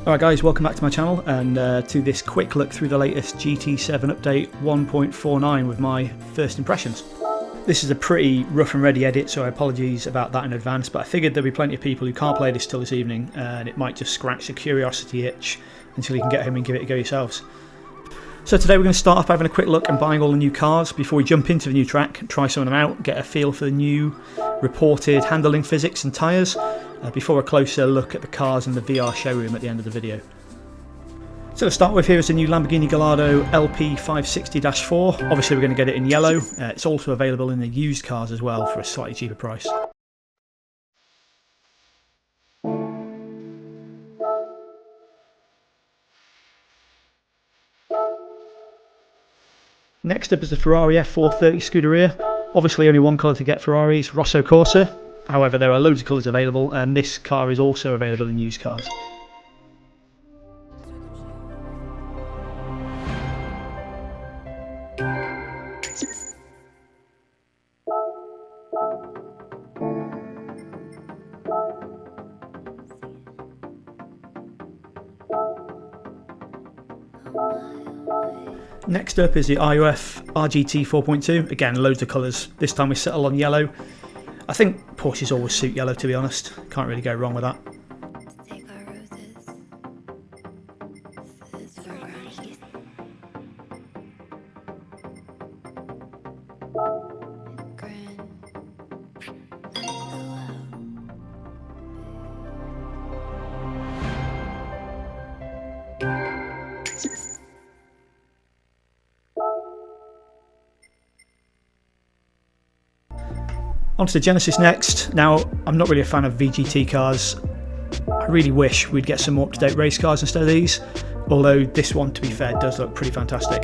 Alright guys, welcome back to my channel and to this quick look through the latest GT7 update 1.49 with my first impressions. This is a pretty rough and ready edit, so apologies about that in advance, but I figured there'd be plenty of people who can't play this till this evening and it might just scratch the curiosity itch until you can get home and give it a go yourselves. So today we're going to start off by having a quick look and buying all the new cars before we jump into the new track, try some of them out, get a feel for the new reported handling physics and tyres, before a closer look at the cars in the VR showroom at the end of the video. So to start with, here is the new Lamborghini Gallardo LP560-4. Obviously we're going to get it in yellow. It's also available in the used cars as well for a slightly cheaper price. Next up is the Ferrari F430 Scuderia. Obviously only one colour to get Ferraris, Rosso Corsa. However, there are loads of colours available, and this car is also available in used cars. Next up is the IOF RGT 4.2. Again, loads of colours. This time we settle on yellow. I think Porsches always suit yellow, to be honest. Can't really go wrong with that. Onto the Genesis next. Now, I'm not really a fan of VGT cars. I really wish we'd get some more up-to-date race cars instead of these, although this one, to be fair, does look pretty fantastic.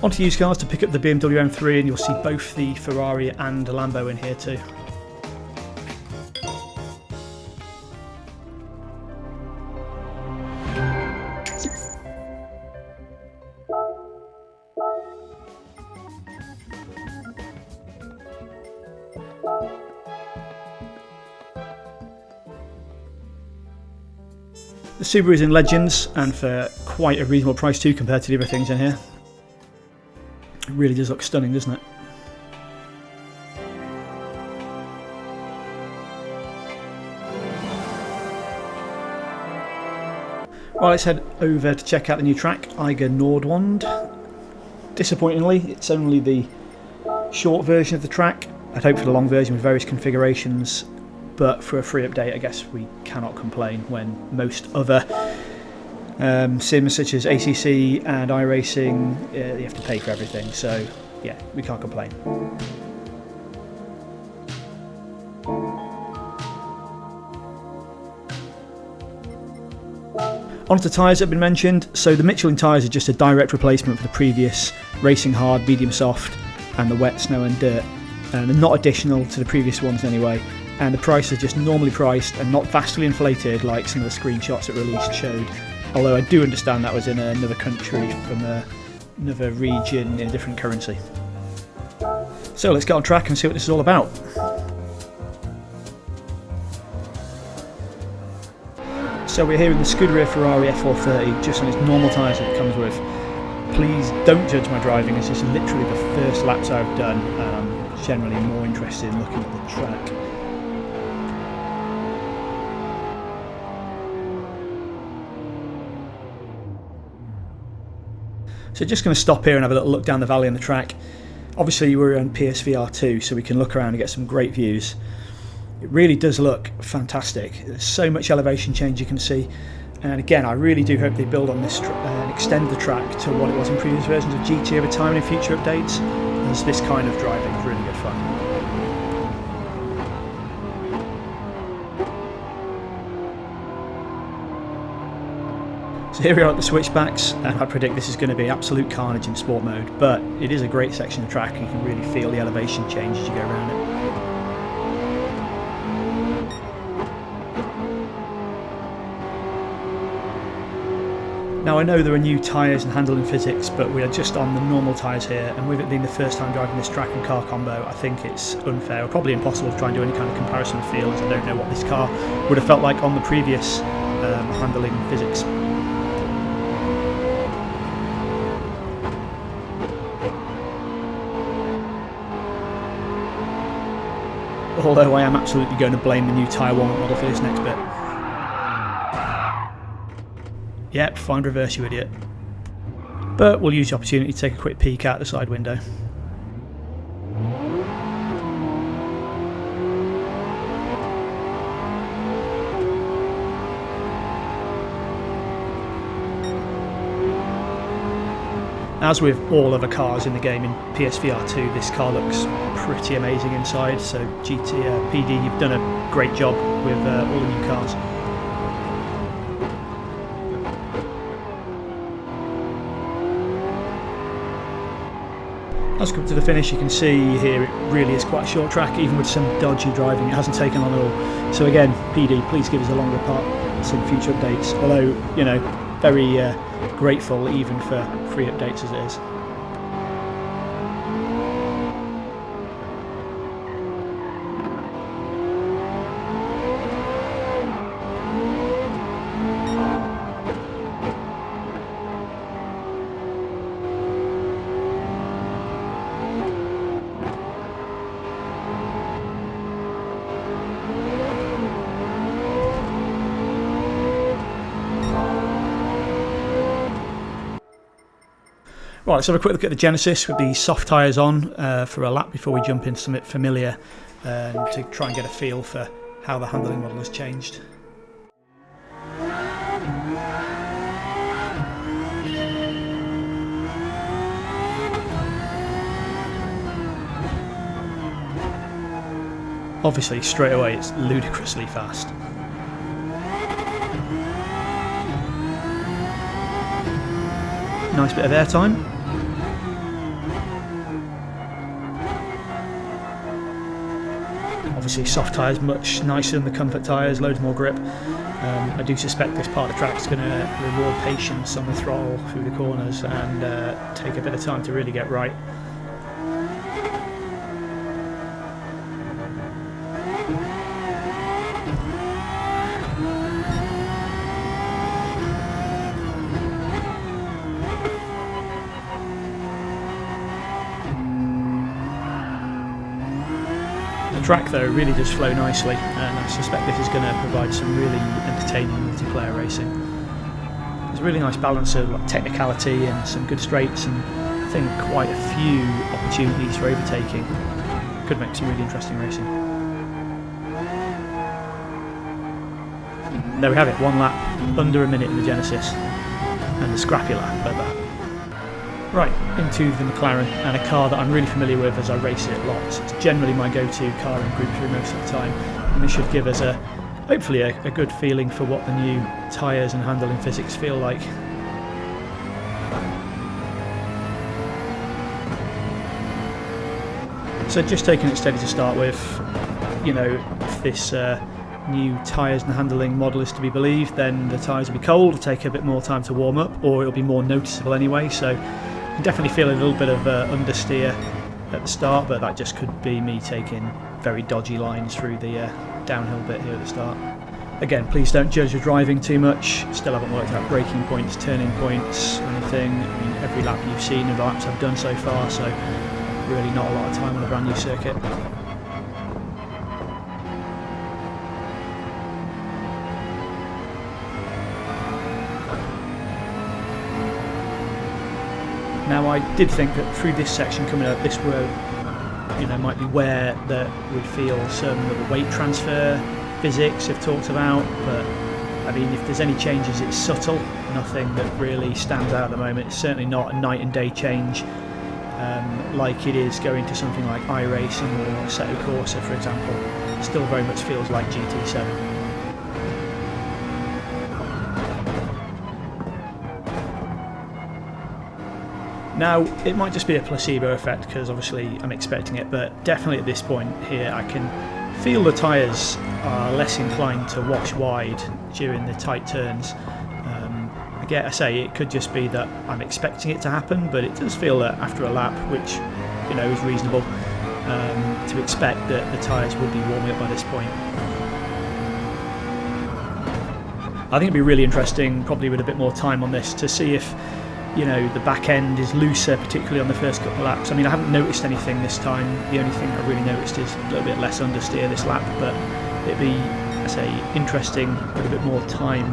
Onto used cars to pick up the BMW M3, and you'll see both the Ferrari and the Lambo in here too. The Subaru is in Legends, and for quite a reasonable price too compared to the other things in here. It really does look stunning, doesn't it? Right, let's head over to check out the new track, Eiger Nordwand. Disappointingly, it's only the short version of the track. I'd hope for the long version with various configurations, but for a free update I guess we cannot complain when most other sims such as ACC and iRacing, you have to pay for everything, so yeah, we can't complain. On to the tyres that have been mentioned. So the Michelin tyres are just a direct replacement for the previous racing hard, medium soft and the wet, snow and dirt, and they're not additional to the previous ones anyway, and the price is just normally priced and not vastly inflated like some of the screenshots that released showed. Although I do understand that was in another country from another region in a different currency. So let's get on track and see what this is all about. So we're here in the Scuderia Ferrari F430, just on its normal tyres that it comes with. Please don't judge my driving, it's just literally the first laps I've done, and I'm generally more interested in looking at the track. So just going to stop here and have a little look down the valley on the track. Obviously we're on PSVR2, so we can look around and get some great views. It really does look fantastic. There's so much elevation change you can see, and again I really do hope they build on this and extend the track to what it was in previous versions of GT over time and in future updates, as this kind of driving is really good fun. So here we are at the switchbacks, and I predict this is going to be absolute carnage in sport mode, but it is a great section of track and you can really feel the elevation change as you go around it. Now I know there are new tyres and handling physics, but we are just on the normal tyres here, and with it being the first time driving this track and car combo, I think it's unfair, or probably impossible to try and do any kind of comparison of feel, as I don't know what this car would have felt like on the previous handling physics. Although I am absolutely going to blame the new tyre warm-up model for this next bit. Yep, find reverse, you idiot. But we'll use the opportunity to take a quick peek out the side window. As with all other cars in the game in PSVR2, this car looks pretty amazing inside, so PD, you've done a great job with all the new cars. As we come to the finish, you can see here it really is quite a short track, even with some dodgy driving, it hasn't taken long at all. So again, PD, please give us a longer part in future updates, although, you know, very grateful even for free updates as it is. Right, let's have a quick look at the Genesis with the soft tyres on for a lap before we jump into something familiar to try and get a feel for how the handling model has changed. Obviously, straight away it's ludicrously fast. Nice bit of airtime. Obviously soft tyres much nicer than the comfort tyres, loads more grip. I do suspect this part of the track is going to reward patience on the throttle through the corners and take a bit of time to really get right. The track though really does flow nicely, and I suspect this is going to provide some really entertaining multiplayer racing. There's a really nice balance of like technicality and some good straights, and I think quite a few opportunities for overtaking. Could make some really interesting racing. There we have it, one lap, under a minute in the Genesis, and a scrappy lap at that. Right, into the McLaren, and a car that I'm really familiar with as I race it lots. It's generally my go-to car in Group 3 most of the time, and this should give us hopefully a good feeling for what the new tyres and handling physics feel like. So just taking it steady to start with, you know, if this new tyres and handling model is to be believed, then the tyres will be cold, it'll take a bit more time to warm up, or it'll be more noticeable anyway, so you can definitely feel a little bit of understeer at the start, but that just could be me taking very dodgy lines through the downhill bit here at the start. Again, please don't judge your driving too much, still haven't worked out braking points, turning points, anything. I mean, every lap you've seen of the laps I've done so far, so really not a lot of time on a brand new circuit. Now I did think that through this section coming up, this road, you know, might be where that we'd feel some of the weight transfer physics have talked about, but I mean, if there's any changes, it's subtle, nothing that really stands out at the moment. It's certainly not a night and day change like it is going to something like iRacing or Assetto Corsa, for example. It still very much feels like GT7. Now, it might just be a placebo effect because obviously I'm expecting it, but definitely at this point here I can feel the tyres are less inclined to wash wide during the tight turns. I say it could just be that I'm expecting it to happen, but it does feel that after a lap, which is reasonable, to expect that the tyres would be warming up by this point. I think it'd be really interesting, probably with a bit more time on this, to see if the back end is looser, particularly on the first couple of laps. I mean, I haven't noticed anything this time. The only thing I really noticed is a little bit less understeer this lap, but it'd be, I say, interesting with a bit more time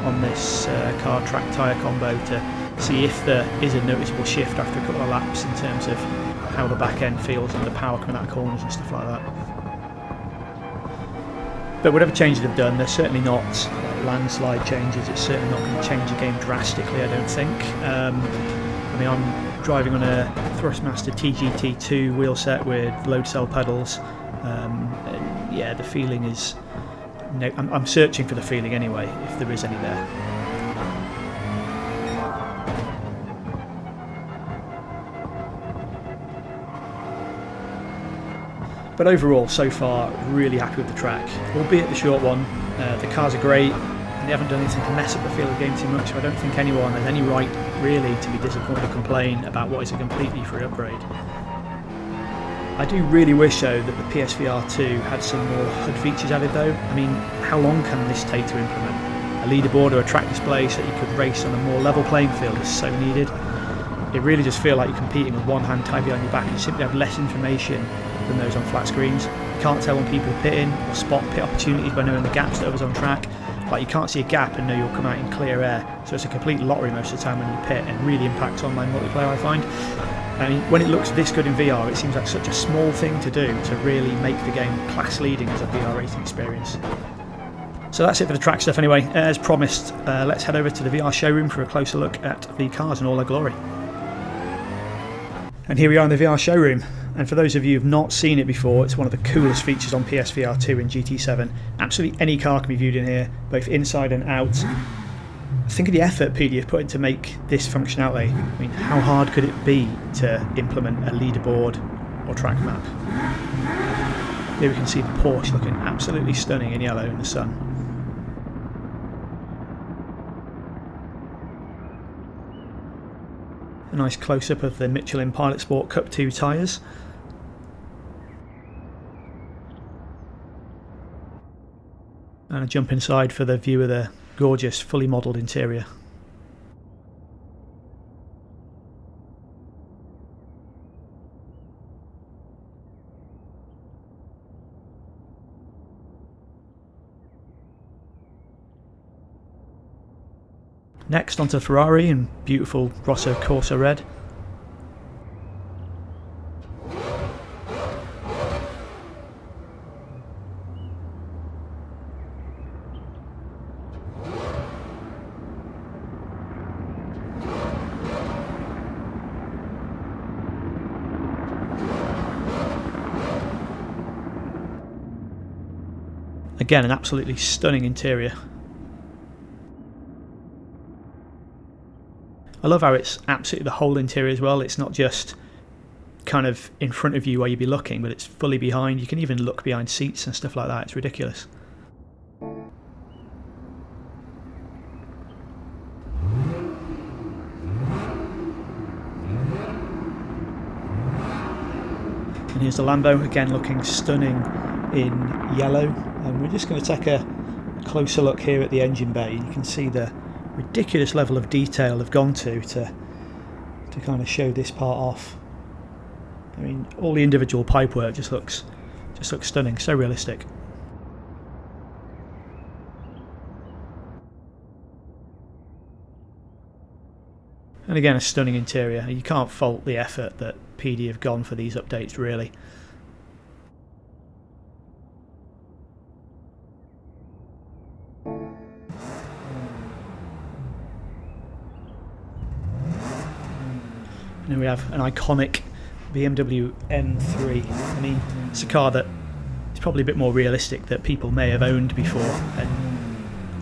on this car track tyre combo to see if there is a noticeable shift after a couple of laps in terms of how the back end feels and the power coming out of corners and stuff like that. But whatever changes they've done, they're certainly not landslide changes. It's certainly not going to change the game drastically, I don't think. I mean, I'm driving on a Thrustmaster TGT2 wheel set with load cell pedals. Yeah, the feeling is... I'm searching for the feeling anyway, if there is any there. But overall, so far, really happy with the track, albeit the short one. The cars are great, and they haven't done anything to mess up the feel of the game too much, so I don't think anyone has any right, really, to be disappointed or complain about what is a completely free upgrade. I do really wish, though, that the PSVR2 had some more HUD features added, though. I mean, how long can this take to implement? A leaderboard or a track display so that you could race on a more level playing field is so needed. It really does feel like you're competing with one hand tied behind your back and you simply have less information than those on flat screens. You can't tell when people are pitting or spot pit opportunities by knowing the gaps that others on track. Like, you can't see a gap and know you'll come out in clear air, so it's a complete lottery most of the time when you pit, and really impacts online multiplayer, I find. I mean, when it looks this good in VR, it seems like such a small thing to do to really make the game class leading as a VR racing experience. So that's it for the track stuff anyway. As promised, let's head over to the VR showroom for a closer look at the cars in all their glory. And here we are in the VR showroom, and for those of you who've not seen it before, it's one of the coolest features on PSVR2 and GT7. Absolutely any car can be viewed in here, both inside and out. Think of the effort PD have put in to make this functionality. I mean, how hard could it be to implement a leaderboard or track map? Here we can see the Porsche looking absolutely stunning in yellow in the sun. A nice close-up of the Michelin Pilot Sport Cup 2 tyres. And a jump inside for the view of the gorgeous, fully modelled interior. Next onto Ferrari in beautiful Rosso Corsa red. Again, an absolutely stunning interior. I love how it's absolutely the whole interior as well. It's not just kind of in front of you where you'd be looking, but it's fully behind. You can even look behind seats and stuff like that. It's ridiculous. And here's the Lambo, again looking stunning in yellow. And we're just going to take a closer look here at the engine bay. You can see the ridiculous level of detail they've gone to kind of show this part off. I mean, all the individual pipework just looks stunning, so realistic. And again, a stunning interior. You can't fault the effort that PD have gone for these updates, really. And then we have an iconic BMW M3. I mean, it's a car that is probably a bit more realistic, that people may have owned before. And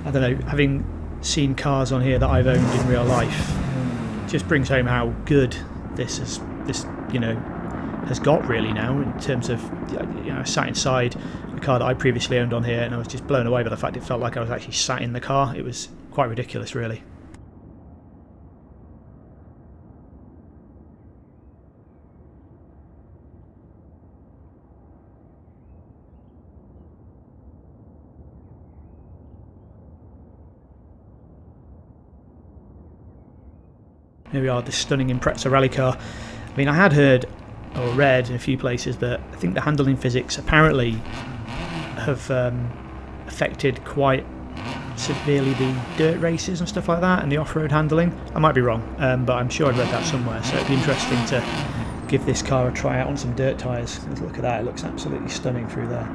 I don't know, having seen cars on here that I've owned in real life, it just brings home how good this has got really now, in terms of, I sat inside a car that I previously owned on here and I was just blown away by the fact it felt like I was actually sat in the car. It was quite ridiculous, really. Here we are, this stunning Impreza rally car. I mean, I had heard or read in a few places that I think the handling physics apparently have affected quite severely the dirt races and stuff like that, and the off-road handling. I might be wrong, but I'm sure I'd read that somewhere, so it'd be interesting to give this car a try out on some dirt tyres. Look at that, it looks absolutely stunning through there.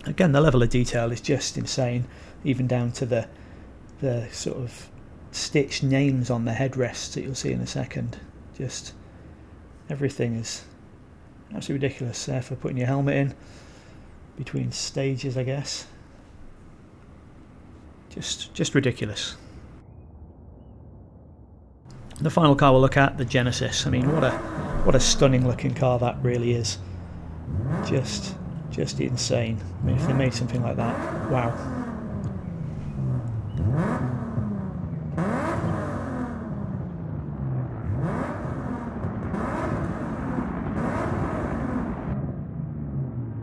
Again, the level of detail is just insane, even down to the sort of stitched names on the headrests that you'll see in a second. Just everything is absolutely ridiculous there for putting your helmet in between stages, I guess. Just ridiculous. The final car we'll look at, the Genesis. I mean, what a stunning looking car that really is. Just insane. I mean, if they made something like that, wow.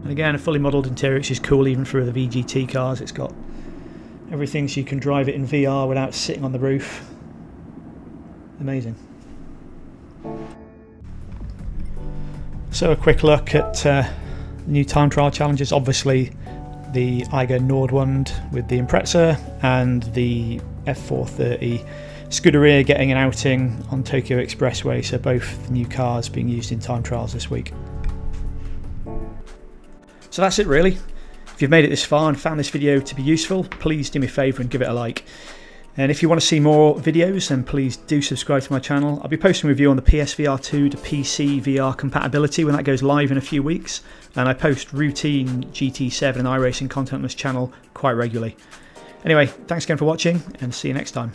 And again, a fully modelled interior, which is cool even for the VGT cars. It's got everything so you can drive it in VR without sitting on the roof. Amazing. So a quick look at new time trial challenges. Obviously the Eiger Nordwand with the Impreza and the F430 Scuderia getting an outing on Tokyo Expressway, so both new cars being used in time trials this week. So that's it really. If you've made it this far and found this video to be useful, please do me a favour and give it a like. And if you want to see more videos, then please do subscribe to my channel. I'll be posting a review on the PSVR2 to PC VR compatibility when that goes live in a few weeks. And I post routine GT7 and iRacing content on this channel quite regularly. Anyway, thanks again for watching and see you next time.